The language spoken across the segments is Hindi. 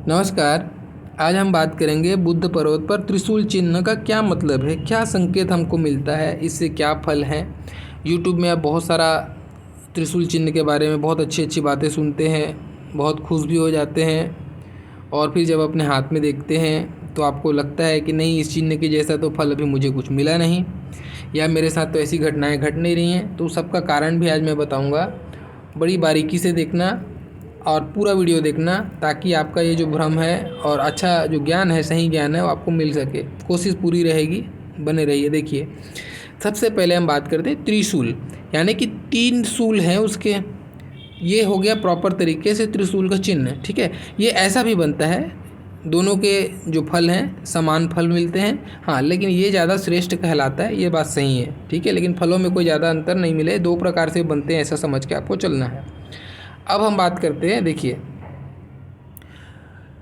नमस्कार। आज हम बात करेंगे बुद्ध पर्वत पर त्रिशूल चिन्ह का क्या मतलब है, क्या संकेत हमको मिलता है, इससे क्या फल हैं। यूट्यूब में आप बहुत सारा त्रिशूल चिन्ह के बारे में बहुत अच्छी अच्छी बातें सुनते हैं, बहुत खुश भी हो जाते हैं और फिर जब अपने हाथ में देखते हैं तो आपको लगता है कि नहीं, इस चिन्ह के जैसा तो फल अभी मुझे कुछ मिला नहीं, या मेरे साथ तो ऐसी घटनाएं घट नहीं रही हैं। तो सबका कारण भी आज मैं बताऊंगा। बड़ी बारीकी से देखना और पूरा वीडियो देखना, ताकि आपका ये जो भ्रम है और अच्छा जो ज्ञान है, सही ज्ञान है, वो आपको मिल सके। कोशिश पूरी रहेगी, बने रहिए। देखिए, सबसे पहले हम बात करते हैं त्रिशूल, यानी कि 3 शूल हैं उसके। ये हो गया प्रॉपर तरीके से त्रिशूल का चिन्ह, ठीक है। ये ऐसा भी बनता है, दोनों के जो फल हैं समान फल मिलते हैं, हाँ, लेकिन ये ज़्यादा श्रेष्ठ कहलाता है, ये बात सही है, ठीक है। लेकिन फलों में कोई ज़्यादा अंतर नहीं मिले, 2 प्रकार से बनते हैं, ऐसा समझ के आपको चलना है। अब हम बात करते हैं, देखिए,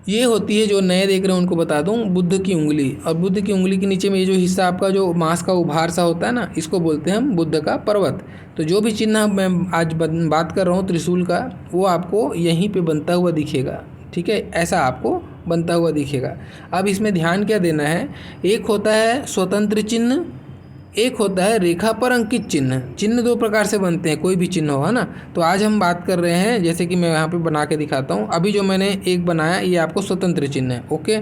ये होती है, जो नए देख रहे हैं उनको बता दूं, बुद्ध की उंगली। और बुद्ध की उंगली के नीचे में ये जो हिस्सा आपका जो मांस का उभार सा होता है ना, इसको बोलते हैं हम बुद्ध का पर्वत। तो जो भी चिन्ह मैं आज बात कर रहा हूँ त्रिशूल का, वो आपको यहीं पे बनता हुआ दिखेगा, ठीक है। ऐसा आपको बनता हुआ दिखेगा। अब इसमें ध्यान क्या देना है, एक होता है स्वतंत्र चिन्ह, एक होता है रेखा पर अंकित चिन्ह। चिन्ह 2 प्रकार से बनते हैं, कोई भी चिन्ह हो, है ना। तो आज हम बात कर रहे हैं, जैसे कि मैं यहाँ पे बना के दिखाता हूँ। अभी जो मैंने एक बनाया, ये आपको स्वतंत्र चिन्ह है, ओके।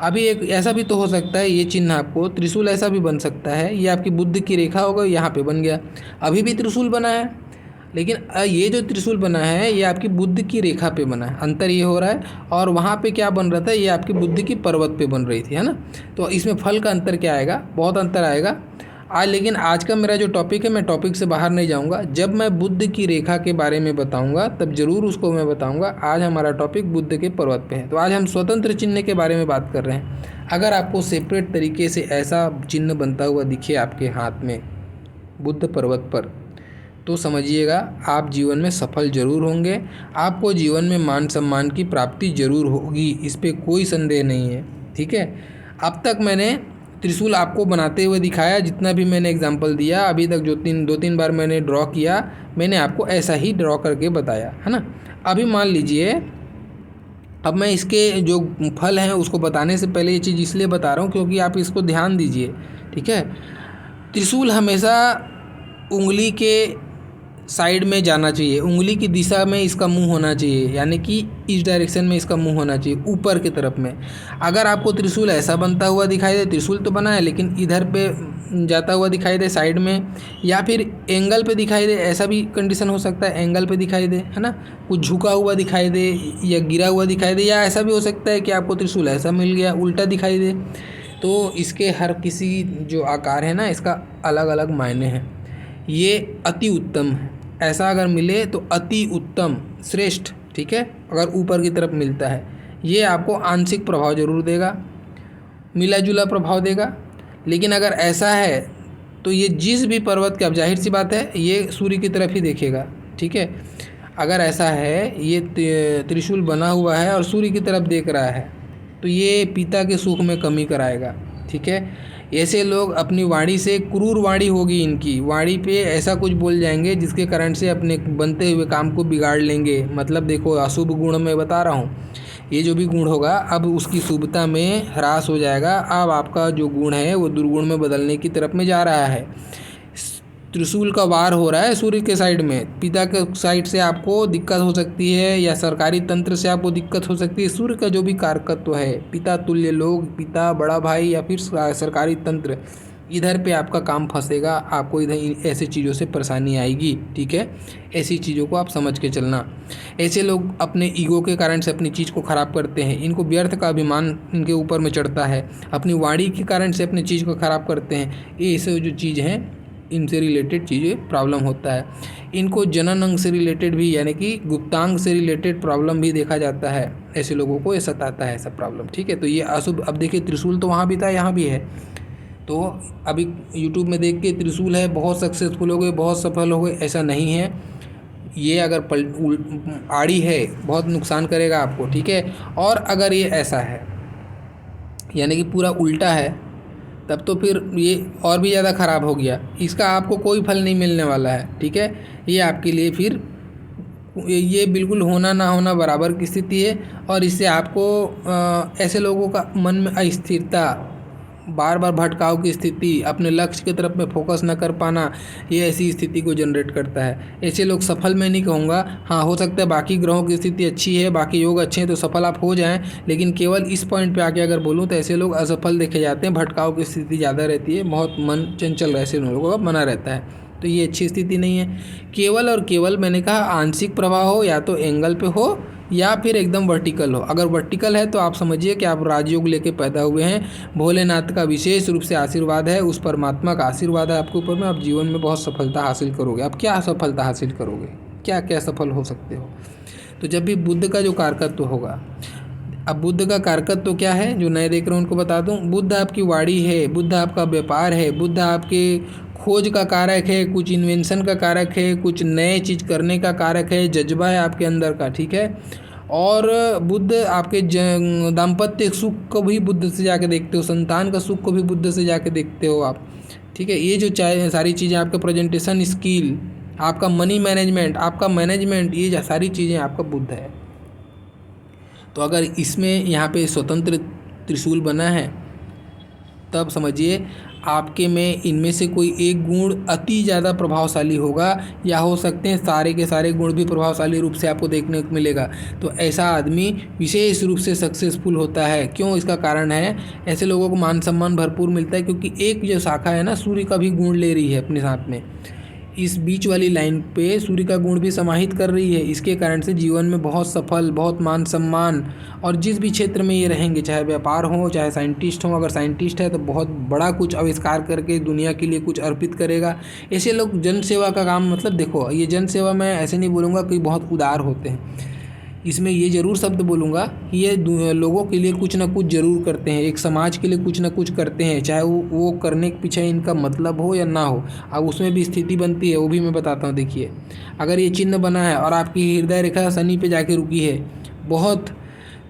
अभी एक ऐसा भी तो हो सकता है, ये चिन्ह आपको त्रिशूल ऐसा भी बन सकता है, ये आपकी बुद्ध की रेखा होगा, यहाँ पे बन गया, अभी भी त्रिशूल बना है। लेकिन ये जो त्रिशूल बना है, ये आपकी बुद्ध की रेखा पे बना है, अंतर ये हो रहा है। और वहाँ पे क्या बन रहा था, ये आपकी बुद्ध की पर्वत पे बन रही थी, है ना। तो इसमें फल का अंतर क्या आएगा, बहुत अंतर आएगा आज। लेकिन आज का मेरा जो टॉपिक है, मैं टॉपिक से बाहर नहीं जाऊंगा। जब मैं बुद्ध की रेखा के बारे में बताऊंगा तब जरूर उसको मैं बताऊंगा। आज हमारा टॉपिक बुद्ध के पर्वत पे है। तो आज हम स्वतंत्र चिन्ह के बारे में बात कर रहे हैं। अगर आपको सेपरेट तरीके से ऐसा चिन्ह बनता हुआ दिखे आपके हाथ में बुद्ध पर्वत पर, तो समझिएगा आप जीवन में सफल जरूर होंगे, आपको जीवन में मान सम्मान की प्राप्ति जरूर होगी, इस पर कोई संदेह नहीं है, ठीक है। अब तक मैंने त्रिशूल आपको बनाते हुए दिखाया, जितना भी मैंने एग्जांपल दिया अभी तक, जो 2-3 बार मैंने ड्रॉ किया, मैंने आपको ऐसा ही ड्रॉ करके बताया, है ना। अभी मान लीजिए, अब मैं इसके जो फल हैं उसको बताने से पहले ये चीज़ इसलिए बता रहा हूँ क्योंकि आप इसको ध्यान दीजिए, ठीक है। त्रिशूल हमेशा उंगली के साइड में जाना चाहिए, उंगली की दिशा में इसका मुंह होना चाहिए, यानी कि इस डायरेक्शन में इसका मुंह होना चाहिए, ऊपर की तरफ में। अगर आपको त्रिशूल ऐसा बनता हुआ दिखाई दे, त्रिशूल तो बना है लेकिन इधर पे जाता हुआ दिखाई दे साइड में, या फिर एंगल पे दिखाई दे, ऐसा भी कंडीशन हो सकता है, एंगल पे दिखाई दे, है ना, कुछ झुका हुआ दिखाई दे या गिरा हुआ दिखाई दे, या ऐसा भी हो सकता है कि आपको त्रिशूल ऐसा मिल गया उल्टा दिखाई दे। तो इसके हर किसी जो आकार है ना, इसका अलग अलग मायने हैं। ये अति उत्तम है, ऐसा अगर मिले तो अति उत्तम, श्रेष्ठ, ठीक है। अगर ऊपर की तरफ मिलता है, ये आपको आंशिक प्रभाव जरूर देगा, मिला जुला प्रभाव देगा। लेकिन अगर ऐसा है तो ये जिस भी पर्वत के, अब जाहिर सी बात है ये सूर्य की तरफ ही देखेगा, ठीक है। अगर ऐसा है, ये त्रिशूल बना हुआ है और सूर्य की तरफ देख रहा है, तो ये पिता के सुख में कमी कराएगा, ठीक है। ऐसे लोग अपनी वाणी से, क्रूर वाणी होगी इनकी, वाणी पे ऐसा कुछ बोल जाएंगे जिसके कारण से अपने बनते हुए काम को बिगाड़ लेंगे। मतलब देखो, अशुभ गुण मैं बता रहा हूँ, ये जो भी गुण होगा अब उसकी शुभता में ह्रास हो जाएगा। अब आपका जो गुण है वो दुर्गुण में बदलने की तरफ में जा रहा है। त्रिशूल का वार हो रहा है सूर्य के साइड में, पिता के साइड से आपको दिक्कत हो सकती है, या सरकारी तंत्र से आपको दिक्कत हो सकती है। सूर्य का जो भी कारकत्व है, पिता तुल्य लोग, पिता, बड़ा भाई या फिर सरकारी तंत्र, इधर पे आपका काम फंसेगा, आपको इधर ऐसी चीज़ों से परेशानी आएगी, ठीक है। ऐसी चीज़ों को आप समझ के चलना। ऐसे लोग अपने ईगो के कारण से अपनी चीज़ को ख़राब करते हैं, इनको व्यर्थ का अभिमान इनके ऊपर में चढ़ता है, अपनी वाणी के कारण से अपनी चीज़ को ख़राब करते हैं। ये ऐसे जो चीज़ हैं, इनसे रिलेटेड चीज़ें प्रॉब्लम होता है। इनको जनन अंग से रिलेटेड भी, यानी कि गुप्तांग से रिलेटेड प्रॉब्लम भी देखा जाता है, ऐसे लोगों को ये सताता है ऐसा प्रॉब्लम, ठीक है। तो ये अशुभ, अब देखिए त्रिशूल तो वहाँ भी था, यहाँ भी है। तो अभी यूट्यूब में देख के त्रिशूल है, बहुत सक्सेसफुल हो गए, बहुत सफल हो गए, ऐसा नहीं है। ये अगर आड़ी है, बहुत नुकसान करेगा आपको, ठीक है। और अगर ये ऐसा है, यानी कि पूरा उल्टा है, तब तो फिर ये और भी ज़्यादा ख़राब हो गया, इसका आपको कोई फल नहीं मिलने वाला है, ठीक है। ये आपके लिए फिर ये बिल्कुल होना ना होना बराबर की स्थिति है। और इससे आपको ऐसे लोगों का मन में अस्थिरता, बार बार भटकाव की स्थिति, अपने लक्ष्य की तरफ में फोकस न कर पाना, ये ऐसी स्थिति को जनरेट करता है। ऐसे लोग सफल मैं नहीं कहूँगा, हाँ हो सकता है बाकी ग्रहों की स्थिति अच्छी है, बाकी योग अच्छे हैं तो सफल आप हो जाएं, लेकिन केवल इस पॉइंट पे आके अगर बोलूँ तो ऐसे लोग असफल देखे जाते हैं। भटकाव की स्थिति ज़्यादा रहती है, बहुत मन चंचल ऐसे लोगों का बना रहता है, तो ये अच्छी स्थिति नहीं है। केवल और केवल मैंने कहा आंशिक प्रभाव हो, या तो एंगल पे हो या फिर एकदम वर्टिकल हो। अगर वर्टिकल है तो आप समझिए कि आप राजयोग लेके पैदा हुए हैं, भोलेनाथ का विशेष रूप से आशीर्वाद है, उस परमात्मा का आशीर्वाद है आपके ऊपर में, आप जीवन में बहुत सफलता हासिल करोगे। आप क्या सफलता हासिल करोगे, क्या क्या सफल हो सकते हो? तो जब भी बुद्ध का जो कारकत्व होगा, अब बुद्ध का कारकत्व तो क्या है, जो नए देख रहे हैं उनको बता दूं, बुद्ध आपकी वाणी है, बुद्ध आपका व्यापार है, बुद्ध आपके खोज का कारक है, कुछ इन्वेंशन का कारक है, कुछ नए चीज़ करने का कारक है, जज्बा है आपके अंदर का, ठीक है। और बुद्ध आपके दाम्पत्य सुख को भी बुद्ध से जाके देखते हो, संतान का सुख को भी बुद्ध से जाके देखते हो आप, ठीक है। ये जो चाहे सारी चीज़ें, आपका प्रेजेंटेशन स्किल, आपका मनी मैनेजमेंट, आपका मैनेजमेंट, ये सारी चीज़ें आपका बुद्ध है। तो अगर इसमें यहाँ पे स्वतंत्र त्रिशूल बना है, तब समझिए आपके में इनमें से कोई एक गुण अति ज़्यादा प्रभावशाली होगा, या हो सकते हैं सारे के सारे गुण भी प्रभावशाली रूप से आपको देखने को मिलेगा। तो ऐसा आदमी विशेष रूप से सक्सेसफुल होता है। क्यों? इसका कारण है, ऐसे लोगों को मान सम्मान भरपूर मिलता है, क्योंकि एक जो शाखा है ना, सूर्य का भी गुण ले रही है अपने साथ में, इस बीच वाली लाइन पे सूर्य का गुण भी समाहित कर रही है। इसके कारण से जीवन में बहुत सफल, बहुत मान सम्मान, और जिस भी क्षेत्र में ये रहेंगे, चाहे व्यापार हो, चाहे साइंटिस्ट हो, अगर साइंटिस्ट है तो बहुत बड़ा कुछ आविष्कार करके दुनिया के लिए कुछ अर्पित करेगा। ऐसे लोग जन सेवा का काम, मतलब देखो ये जन सेवा, मैं ऐसे नहीं बोलूँगा कि बहुत उदार होते हैं, इसमें ये ज़रूर शब्द बोलूँगा कि ये लोगों के लिए कुछ ना कुछ ज़रूर करते हैं, एक समाज के लिए कुछ ना कुछ करते हैं, चाहे वो करने के पीछे इनका मतलब हो या ना हो। अब उसमें भी स्थिति बनती है, वो भी मैं बताता हूँ। देखिए, अगर ये चिन्ह बना है और आपकी हृदय रेखा शनि पे जाके रुकी है, बहुत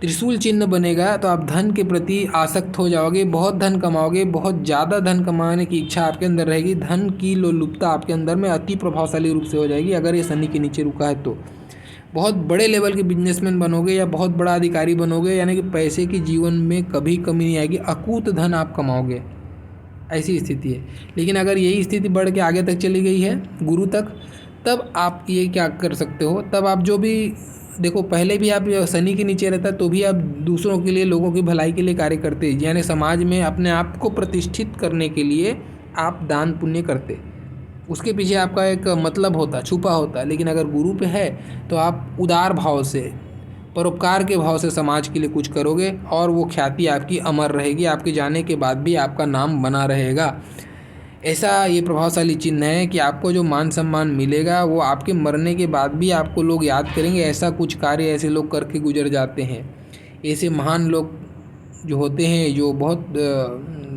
त्रिशूल चिन्ह बनेगा, तो आप धन के प्रति आसक्त हो जाओगे, बहुत धन कमाओगे, बहुत ज़्यादा धन कमाने की इच्छा आपके अंदर रहेगी, धन की लोलुपता आपके अंदर में अति प्रभावशाली रूप से हो जाएगी। अगर ये शनि के नीचे रुका है तो बहुत बड़े लेवल के बिजनेसमैन बनोगे, या बहुत बड़ा अधिकारी बनोगे, यानी कि पैसे की जीवन में कभी कमी नहीं आएगी, अकूत धन आप कमाओगे, ऐसी स्थिति है। लेकिन अगर यही स्थिति बढ़ के आगे तक चली गई है, गुरु तक, तब आप ये क्या कर सकते हो, तब आप जो भी देखो, पहले भी आप शनि के नीचे रहता तो भी आप दूसरों के लिए, लोगों की भलाई के लिए कार्य करते, यानी समाज में अपने आप को प्रतिष्ठित करने के लिए आप दान पुण्य करते, उसके पीछे आपका एक मतलब होता, छुपा होता। लेकिन अगर गुरु पे है तो आप उदार भाव से, परोपकार के भाव से समाज के लिए कुछ करोगे, और वो ख्याति आपकी अमर रहेगी, आपके जाने के बाद भी आपका नाम बना रहेगा। ऐसा ये प्रभावशाली चिन्ह है कि आपको जो मान सम्मान मिलेगा वो आपके मरने के बाद भी आपको लोग याद करेंगे। ऐसा कुछ कार्य ऐसे लोग करके गुजर जाते हैं। ऐसे महान लोग जो होते हैं, जो बहुत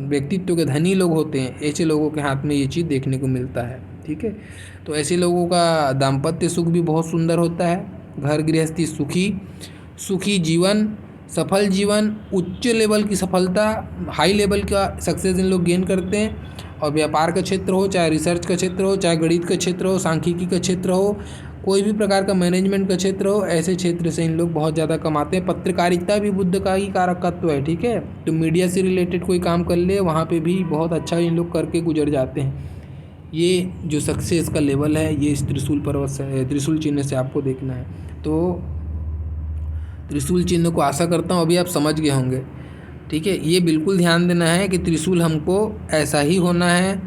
व्यक्तित्व के धनी लोग होते हैं, ऐसे लोगों के हाथ में ये चीज़ देखने को मिलता है, ठीक है। तो ऐसे लोगों का दाम्पत्य सुख भी बहुत सुंदर होता है, घर गृहस्थी सुखी जीवन, सफल जीवन, उच्च लेवल की सफलता, हाई लेवल का सक्सेस इन लोग गेन करते हैं। और व्यापार का क्षेत्र हो, चाहे रिसर्च का क्षेत्र हो, चाहे गणित का क्षेत्र हो, सांख्यिकी का क्षेत्र हो, कोई भी प्रकार का मैनेजमेंट का क्षेत्र हो, ऐसे क्षेत्र से इन लोग बहुत ज़्यादा कमाते हैं। पत्रकारिता भी बुद्ध का ही कारकत्व है, ठीक है। तो मीडिया से रिलेटेड कोई काम कर ले, वहाँ पे भी बहुत अच्छा इन लोग करके गुजर जाते हैं। ये जो सक्सेस का लेवल है, ये इस त्रिशूल पर्वत से, त्रिशूल चिन्ह से आपको देखना है। तो त्रिशूल चिन्ह को आशा करता हूँ अभी आप समझ गए होंगे, ठीक है। ये बिल्कुल ध्यान देना है कि त्रिशूल हमको ऐसा ही होना है,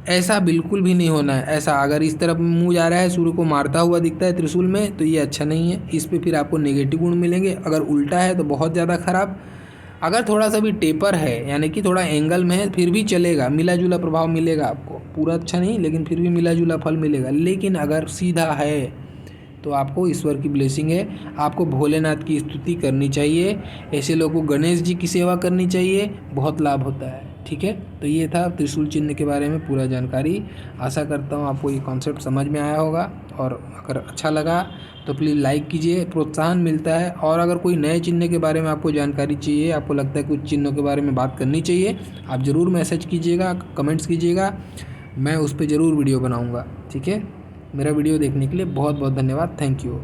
ऐसा बिल्कुल भी नहीं होना है। ऐसा अगर इस तरफ मुंह जा रहा है, सूर्य को मारता हुआ दिखता है त्रिशूल में, तो ये अच्छा नहीं है, इस पे फिर आपको नेगेटिव गुण मिलेंगे। अगर उल्टा है तो बहुत ज़्यादा खराब। अगर थोड़ा सा भी टेपर है, यानी कि थोड़ा एंगल में है, फिर भी चलेगा, मिला जुला प्रभाव मिलेगा आपको, पूरा अच्छा नहीं लेकिन फिर भी मिला जुला फल मिलेगा। लेकिन अगर सीधा है तो आपको ईश्वर की ब्लेसिंग है, आपको भोलेनाथ की स्तुति करनी चाहिए, ऐसे लोगों को गणेश जी की सेवा करनी चाहिए, बहुत लाभ होता है, ठीक है। तो ये था त्रिशूल चिन्ह के बारे में पूरा जानकारी। आशा करता हूँ आपको ये कॉन्सेप्ट समझ में आया होगा, और अगर अच्छा लगा तो प्लीज़ लाइक कीजिए, प्रोत्साहन मिलता है। और अगर कोई नए चिन्ह के बारे में आपको जानकारी चाहिए, आपको लगता है कुछ चिन्हों के बारे में बात करनी चाहिए, आप ज़रूर मैसेज कीजिएगा, कमेंट्स कीजिएगा, मैं उस पर ज़रूर वीडियो बनाऊँगा, ठीक है। मेरा वीडियो देखने के लिए बहुत बहुत धन्यवाद। Thank you.